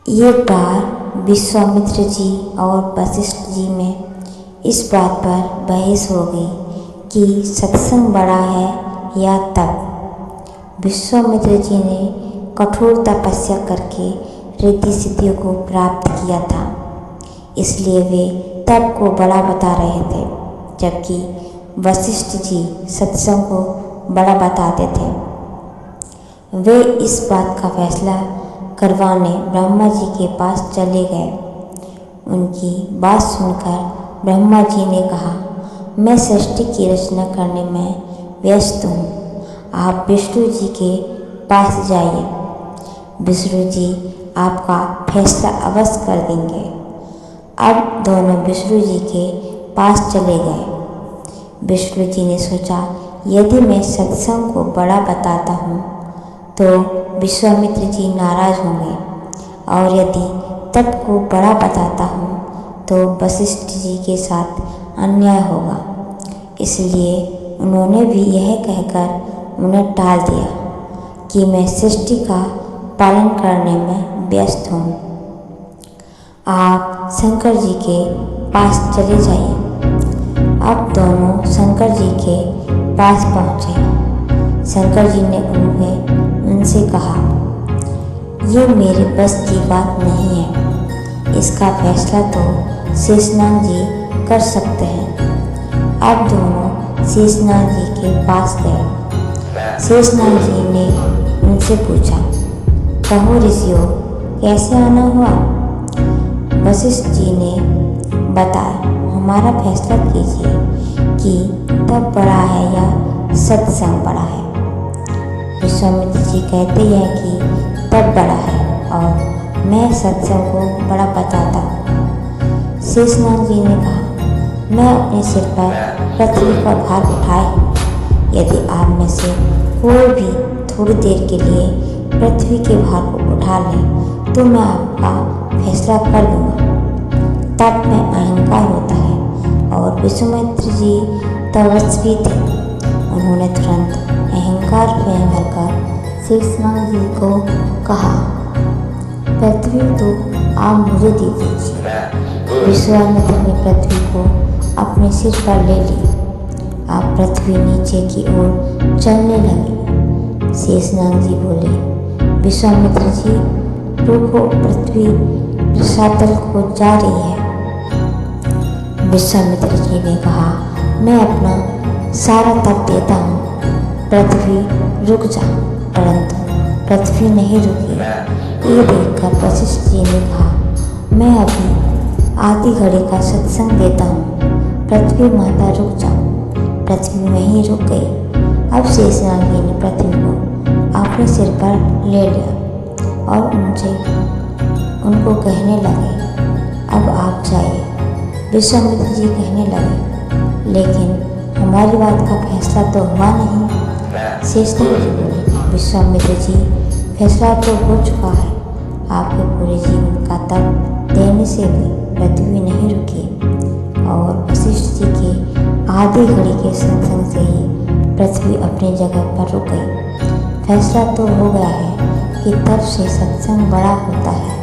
एक बार विश्वामित्र जी और वशिष्ठ जी में इस बात पर बहस हो गई कि सत्संग बड़ा है या तप। विश्वामित्र जी ने कठोर तपस्या करके रिद्धि सिद्धियों को प्राप्त किया था, इसलिए वे तप को बड़ा बता रहे थे, जबकि वशिष्ठ जी सत्संग को बड़ा बताते थे। वे इस बात का फैसला करवाने ब्रह्मा जी के पास चले गए। उनकी बात सुनकर ब्रह्मा जी ने कहा, मैं सृष्टि की रचना करने में व्यस्त हूँ, आप विष्णु जी के पास जाइए। विष्णु जी आपका फैसला अवश्य कर देंगे। अब दोनों विष्णु जी के पास चले गए। विष्णु जी ने सोचा, यदि मैं सत्संग को बड़ा बताता हूँ तो विश्वामित्र जी नाराज होंगे, और यदि तप को बड़ा बताता हूँ तो वशिष्ठ जी के साथ अन्याय होगा। इसलिए उन्होंने भी यह कहकर उन्हें टाल दिया कि मैं सृष्टि का पालन करने में व्यस्त हूँ। आप शंकर जी के पास चले जाइए। अब दोनों शंकर जी के पास पहुँचे। शंकर जी ने उनसे कहा, ये मेरे बस की बात नहीं है, इसका फैसला तो शेषनाग जी कर सकते हैं। अब दोनों शेषनाग जी के पास गए। शेषनाग जी ने उनसे पूछा, कहो ऋषियों, कैसे आना हुआ? वशिष्ठ जी ने बताया, हमारा फैसला कीजिए कि तप बड़ा है या सत्संग बड़ा है। विश्वामित्र जी कहते हैं कि तप बड़ा है और मैं सत्संग को बड़ा बताता हूँ। शेषनाग जी ने कहा, मैं अपने सिर पर पृथ्वी का भार उठाए। यदि आप में से कोई भी थोड़ी देर के लिए पृथ्वी के भार को उठा ले तो मैं आपका फैसला कर दूंगा। तप में अहंकार होता है और विश्वामित्र जी तपस्वी थे। उन्होंने तुरंत अहंकार में भरकर शेषनाग जी को कहा, पृथ्वी तो आप मुझे दे दीजिए। विश्वामित्र ने पृथ्वी को अपने सिर पर ले ली। अब पृथ्वी नीचे की ओर चलने लगी। शेषनाग जी बोले, विश्वामित्र जी रुको, पृथ्वी रसातल को जा रही है। विश्वामित्र जी ने कहा, मैं अपना सारा तप देता हूँ, पृथ्वी रुक जा। परंतु पृथ्वी नहीं रुकी। ये देखकर वशिष्ठ जी ने कहा, मैं अभी आधी घड़ी का सत्संग देता हूँ, पृथ्वी माता रुक जा। पृथ्वी वहीं रुक गई। अब शेषनाग जी ने पृथ्वी को अपने सिर पर ले लिया और उनको कहने लगे, अब आप जाइए। विश्वामित्र जी कहने लगे, लेकिन हमारी बात का फैसला तो हुआ नहीं। शेषनाग जी बोले, विश्वामित्र जी, फैसला तो हो चुका है। आपके पूरे जीवन का तप देने से भी पृथ्वी नहीं रुकी और वशिष्ठ जी के आधी घड़ी के सत्संग से ही पृथ्वी अपनी जगह पर रुक गई। फैसला तो हो गया है कि तप से सत्संग बड़ा होता है।